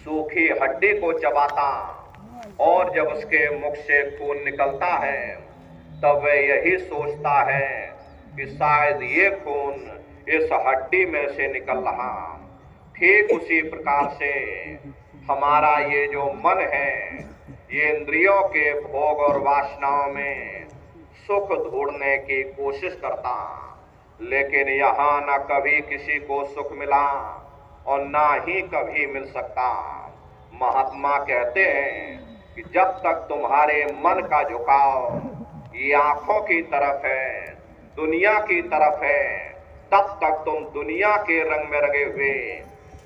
सूखी हड्डी को चबाता और जब उसके मुख से खून निकलता है तब वह यही सोचता है कि शायद ये खून इस हड्डी में से निकल रहा। ठीक उसी प्रकार से हमारा ये जो मन है, ये इंद्रियों के भोग और वासनाओं में सुख ढूंढने की कोशिश करता, लेकिन यहाँ न कभी किसी को सुख मिला और ना ही कभी मिल सकता। महात्मा कहते हैं कि जब तक तुम्हारे मन का झुकाव ये आंखों की तरफ है, दुनिया की तरफ है, तब तक तुम दुनिया के रंग में रंगे हुए,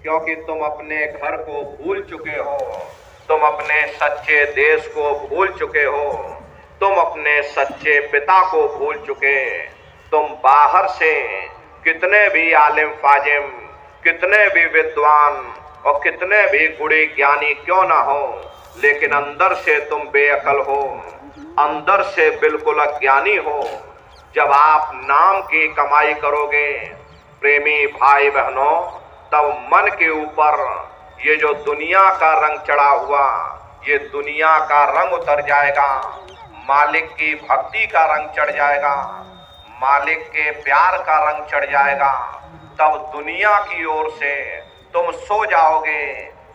क्योंकि तुम अपने घर को भूल चुके हो, तुम अपने सच्चे देश को भूल चुके हो, तुम अपने सच्चे पिता को भूल चुके। तुम बाहर से कितने भी आलिम फाजिम, कितने भी विद्वान और कितने भी गुणी ज्ञानी क्यों ना हो, लेकिन अंदर से तुम बेअकल हो, अंदर से बिल्कुल अज्ञानी हो। जब आप नाम की कमाई करोगे प्रेमी भाई बहनों, तब मन के ऊपर ये जो दुनिया का रंग चढ़ा हुआ, ये दुनिया का रंग उतर जाएगा, मालिक की भक्ति का रंग चढ़ जाएगा, मालिक के प्यार का रंग चढ़ जाएगा। तब दुनिया की ओर से तुम सो जाओगे,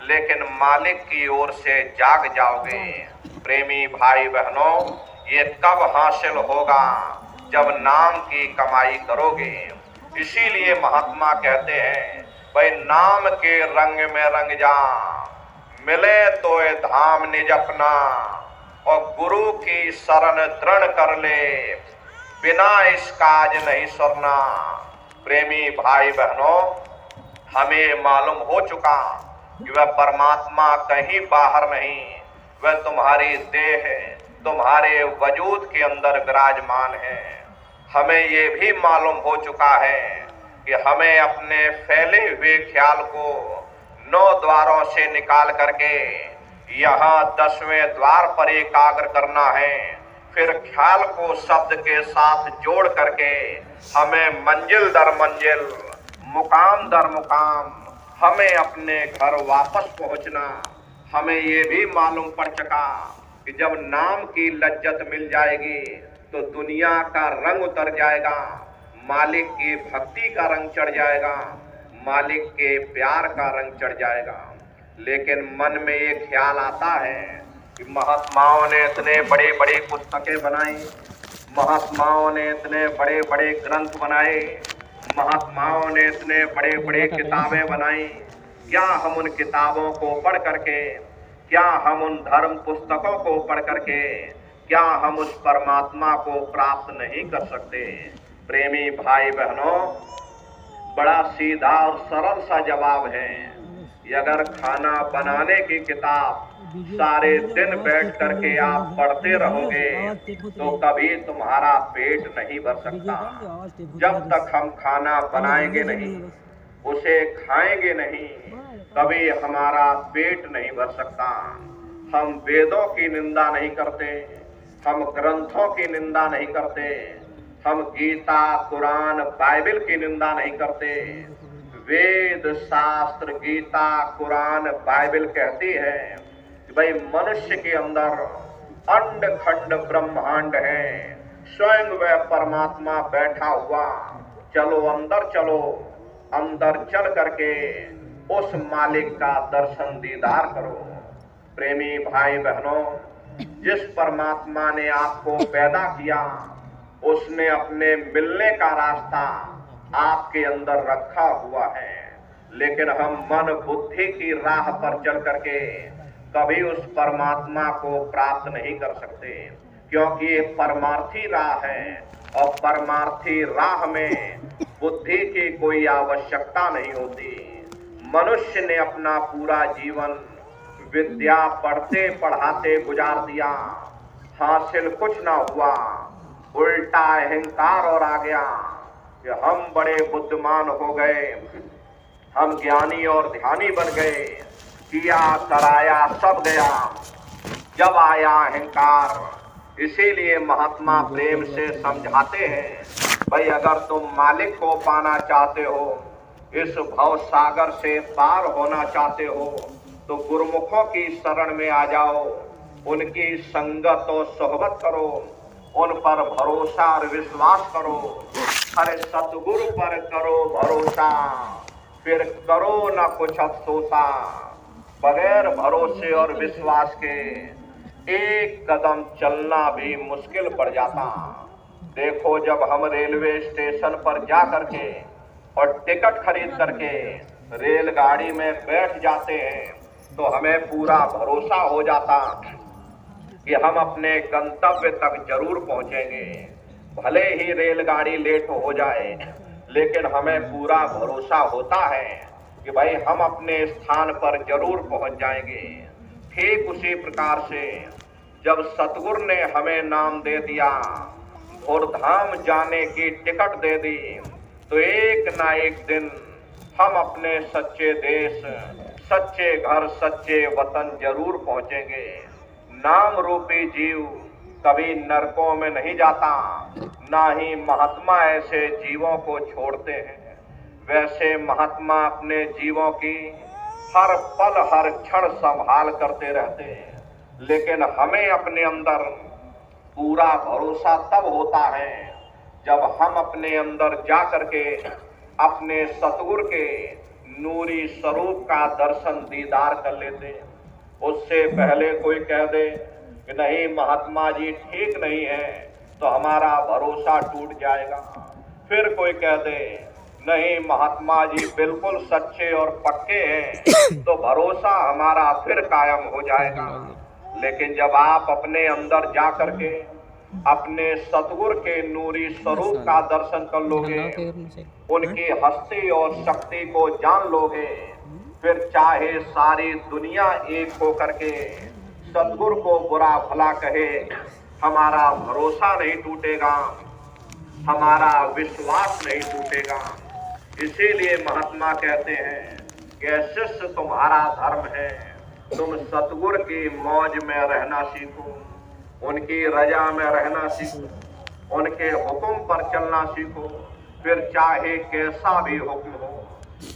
लेकिन मालिक की ओर से जाग जाओगे। प्रेमी भाई बहनों, ये कब हासिल होगा? जब नाम की कमाई करोगे। इसीलिए महात्मा कहते हैं, भाई नाम के रंग में रंग जा, मिले तो ये धाम निज अपना, और गुरु की शरण दृढ़ कर ले, बिना इस काज नहीं सरना। प्रेमी भाई बहनों, हमें मालूम हो चुका कि वह परमात्मा कहीं बाहर नहीं, वह तुम्हारी देह, तुम्हारे वजूद के अंदर विराजमान है। हमें ये भी मालूम हो चुका है कि हमें अपने फैले हुए ख्याल को 9 द्वारों से निकाल करके यहाँ 10वें द्वार पर एकाग्र करना है। फिर ख्याल को शब्द के साथ जोड़ करके हमें मंजिल दर मंजिल, मुकाम दर मुकाम, हमें अपने घर वापस पहुंचना। हमें ये भी मालूम पड़ चुका कि जब नाम की लज्जत मिल जाएगी तो दुनिया का रंग उतर जाएगा, मालिक की भक्ति का रंग चढ़ जाएगा, मालिक के प्यार का रंग चढ़ जाएगा। लेकिन मन में ये ख्याल आता है कि महात्माओं ने इतने बड़े बड़े पुस्तकें बनाई, महात्माओं ने इतने बड़े बड़े ग्रंथ बनाए, महात्माओं ने इतने बड़े बड़े किताबें बनाई, क्या हम उन किताबों को पढ़ करके, क्या हम उन धर्म पुस्तकों को पढ़ करके, क्या हम उस परमात्मा को प्राप्त नहीं कर सकते? प्रेमी भाई बहनों, बड़ा सीधा और सरल सा जवाब है। अगर खाना बनाने की किताब सारे दिन बैठ करके आप पढ़ते रहोगे तो कभी तुम्हारा पेट नहीं भर सकता। जब तक हम खाना बनाएंगे नहीं, उसे खाएंगे नहीं, कभी हमारा पेट नहीं भर सकता। हम वेदों की निंदा नहीं करते, हम ग्रंथों की निंदा नहीं करते, हम गीता, कुरान, बाइबल की निंदा नहीं करते। वेद, शास्त्र, गीता, कुरान, बाइबल कहती है कि भाई मनुष्य के अंदर अंड खंड ब्रह्मांड है, स्वयं वह परमात्मा बैठा हुआ। चलो अंदर चलो, अंदर चल करके उस मालिक का दर्शन दीदार करो। प्रेमी भाई बहनों, जिस परमात्मा ने आपको पैदा किया, उसने अपने मिलने का रास्ता आपके अंदर रखा हुआ है, लेकिन हम मन बुद्धि की राह पर चल करके कभी उस परमात्मा को प्राप्त नहीं कर सकते, क्योंकि ये परमार्थी राह है और परमार्थी राह में बुद्धि की कोई आवश्यकता नहीं होती। मनुष्य ने अपना पूरा जीवन विद्या पढ़ते पढ़ाते गुजार दिया, हासिल कुछ ना हुआ, उल्टा अहंकार और आ गया कि हम बड़े बुद्धिमान हो गए, हम ज्ञानी और ध्यानी बन गए, किया कराया सब गया। जब आया अहंकार, इसीलिए महात्मा प्रेम से समझाते हैं, भाई अगर तुम मालिक को पाना चाहते हो, इस भव सागर से पार होना चाहते हो, तो गुरुमुखों की शरण में आ जाओ, उनकी संगत और सोहबत करो, उन पर भरोसा और विश्वास करो। अरे सतगुरु पर करो भरोसा, फिर करो ना कुछ अफसोसा। बगैर भरोसे और विश्वास के एक कदम चलना भी मुश्किल पड़ जाता। देखो, जब हम रेलवे स्टेशन पर जा करके और टिकट खरीद करके रेलगाड़ी में बैठ जाते हैं तो हमें पूरा भरोसा हो जाता कि हम अपने गंतव्य तक जरूर पहुंचेंगे। भले ही रेलगाड़ी लेट हो जाए, लेकिन हमें पूरा भरोसा होता है कि भाई हम अपने स्थान पर जरूर पहुंच जाएंगे। ठीक उसी प्रकार से जब सतगुरु ने हमें नाम दे दिया, धूर्धाम जाने की टिकट दे दी, तो एक ना एक दिन हम अपने सच्चे देश, सच्चे घर, सच्चे वतन जरूर पहुंचेंगे। नाम रूपी जीव कभी नरकों में नहीं जाता, ना ही महात्मा ऐसे जीवों को छोड़ते हैं। वैसे महात्मा अपने जीवों की हर पल हर क्षण संभाल करते रहते हैं, लेकिन हमें अपने अंदर पूरा भरोसा तब होता है जब हम अपने अंदर जा करके अपने सतगुरु के नूरी स्वरूप का दर्शन दीदार कर लेते हैं। उससे पहले कोई कह दे कि नहीं महात्मा जी ठीक नहीं है, तो हमारा भरोसा टूट जाएगा। फिर कोई कह दे नहीं महात्मा जी बिल्कुल सच्चे और पक्के हैं, तो भरोसा हमारा फिर कायम हो जाएगा। लेकिन जब आप अपने अंदर जा करके अपने सतगुरु के नूरी स्वरूप का दर्शन कर लोगे, उनकी हस्ती और शक्ति को जान लोगे, फिर चाहे सारी दुनिया एक होकर के सतगुरु को बुरा भला कहे, हमारा भरोसा नहीं टूटेगा, हमारा विश्वास नहीं टूटेगा। इसीलिए महात्मा कहते हैं कि शिष्य तुम्हारा धर्म है, तुम सतगुरु की मौज में रहना सीखो, उनकी रजा में रहना सीखो, उनके हुक्म पर चलना सीखो, फिर चाहे कैसा भी हुक्म हो।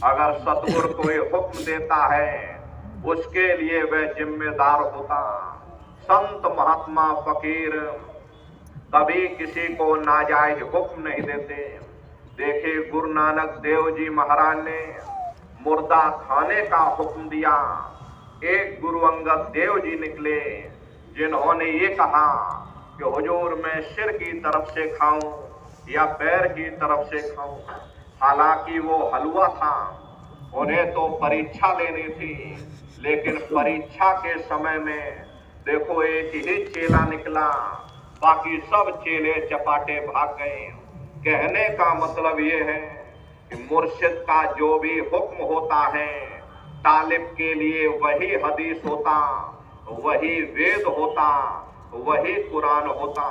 अगर सतगुरु कोई हुक्म देता है उसके लिए वह जिम्मेदार होता। संत महात्मा फकीर कभी किसी को नाजायज हुक्म नहीं देते। देखिए, गुरु नानक देव जी महाराज ने मुर्दा खाने का हुक्म दिया। एक गुरु अंगद देव जी निकले जिन्होंने ये कहा कि हुजूर मैं सिर की तरफ से खाऊं या पैर की तरफ से खाऊं। हालांकि वो हलवा था, उन्हें तो परीक्षा लेनी थी, लेकिन परीक्षा के समय में देखो एक ही चेला निकला, बाकी सब चेले चपाटे भाग गए। कहने का मतलब ये है कि मुर्शिद का जो भी हुक्म होता है, तालिब के लिए वही हदीस होता, वही वेद होता, वही कुरान होता।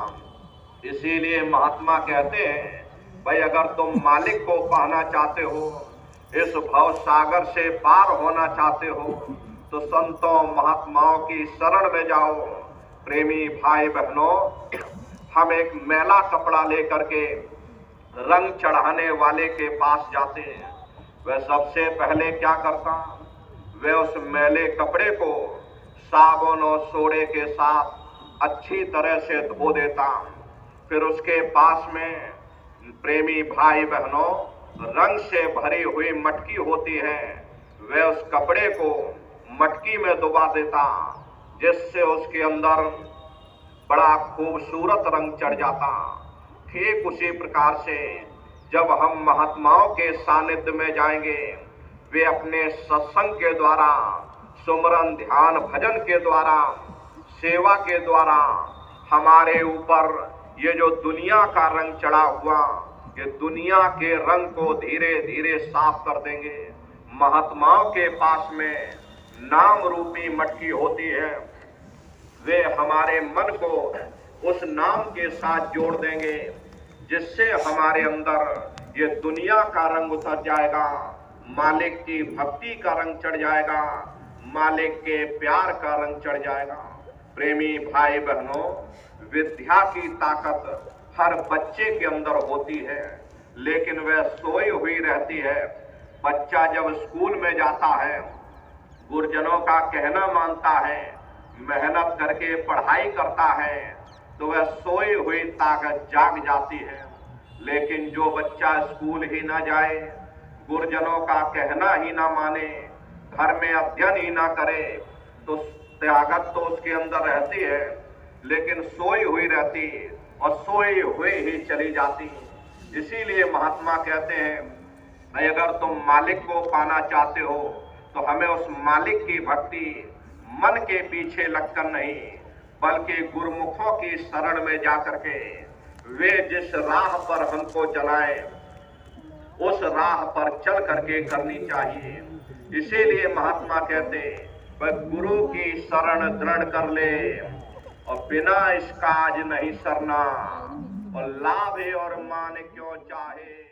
इसीलिए महात्मा कहते हैं भाई अगर तुम मालिक को पाना चाहते हो, इस भव सागर से पार होना चाहते हो, तो संतों महात्माओं की शरण में जाओ। प्रेमी भाई बहनों, हम एक मैला कपड़ा लेकर के रंग चढ़ाने वाले के पास जाते हैं। वह सबसे पहले क्या करता, वह उस मैले कपड़े को साबुन और सोडे के साथ अच्छी तरह से धो देता। फिर उसके पास में प्रेमी भाई बहनों रंग से भरी हुई मटकी होती है, वह उस कपड़े को मटकी में डुबा देता, जिससे उसके अंदर बड़ा खूबसूरत रंग चढ़ जाता। ठीक उसी प्रकार से जब हम महात्माओं के सानिध्य में जाएंगे, वे अपने सत्संग के द्वारा, सुमरन ध्यान भजन के द्वारा, सेवा के द्वारा हमारे ऊपर ये जो दुनिया का रंग चढ़ा हुआ, ये दुनिया के रंग को धीरे धीरे साफ कर देंगे। महात्माओं के पास में नाम रूपी मटकी होती है, वे हमारे मन को उस नाम के साथ जोड़ देंगे, जिससे हमारे अंदर ये दुनिया का रंग उतर जाएगा, मालिक की भक्ति का रंग चढ़ जाएगा, मालिक के प्यार का रंग चढ़ जाएगा। प्रेमी भाई बहनों, विद्या की ताकत हर बच्चे के अंदर होती है, लेकिन वह सोई हुई रहती है। बच्चा जब स्कूल में जाता है गुरुजनों का कहना मानता है, मेहनत करके पढ़ाई करता है, तो वह सोई हुई ताकत जाग जाती है। लेकिन जो बच्चा स्कूल ही ना जाए, गुरुजनों का कहना ही ना माने, घर में अध्ययन ही ना करे, तो ताकत तो उसके अंदर रहती है, लेकिन सोई हुई रहती और सोई हुई ही चली जाती। इसीलिए महात्मा कहते हैं, भाई अगर तुम मालिक को पाना चाहते हो तो हमें उस मालिक की भक्ति मन के पीछे लगकर नहीं, बल्कि गुरुमुखों की शरण में जाकर के वे जिस राह पर हमको चलाएं, उस राह पर चल करके करनी चाहिए। इसीलिए महात्मा कहते, वह गुरु की शरण दृढ़ कर ले और बिना इस काज नहीं सरना, और लाभ और मान क्यों चाहे।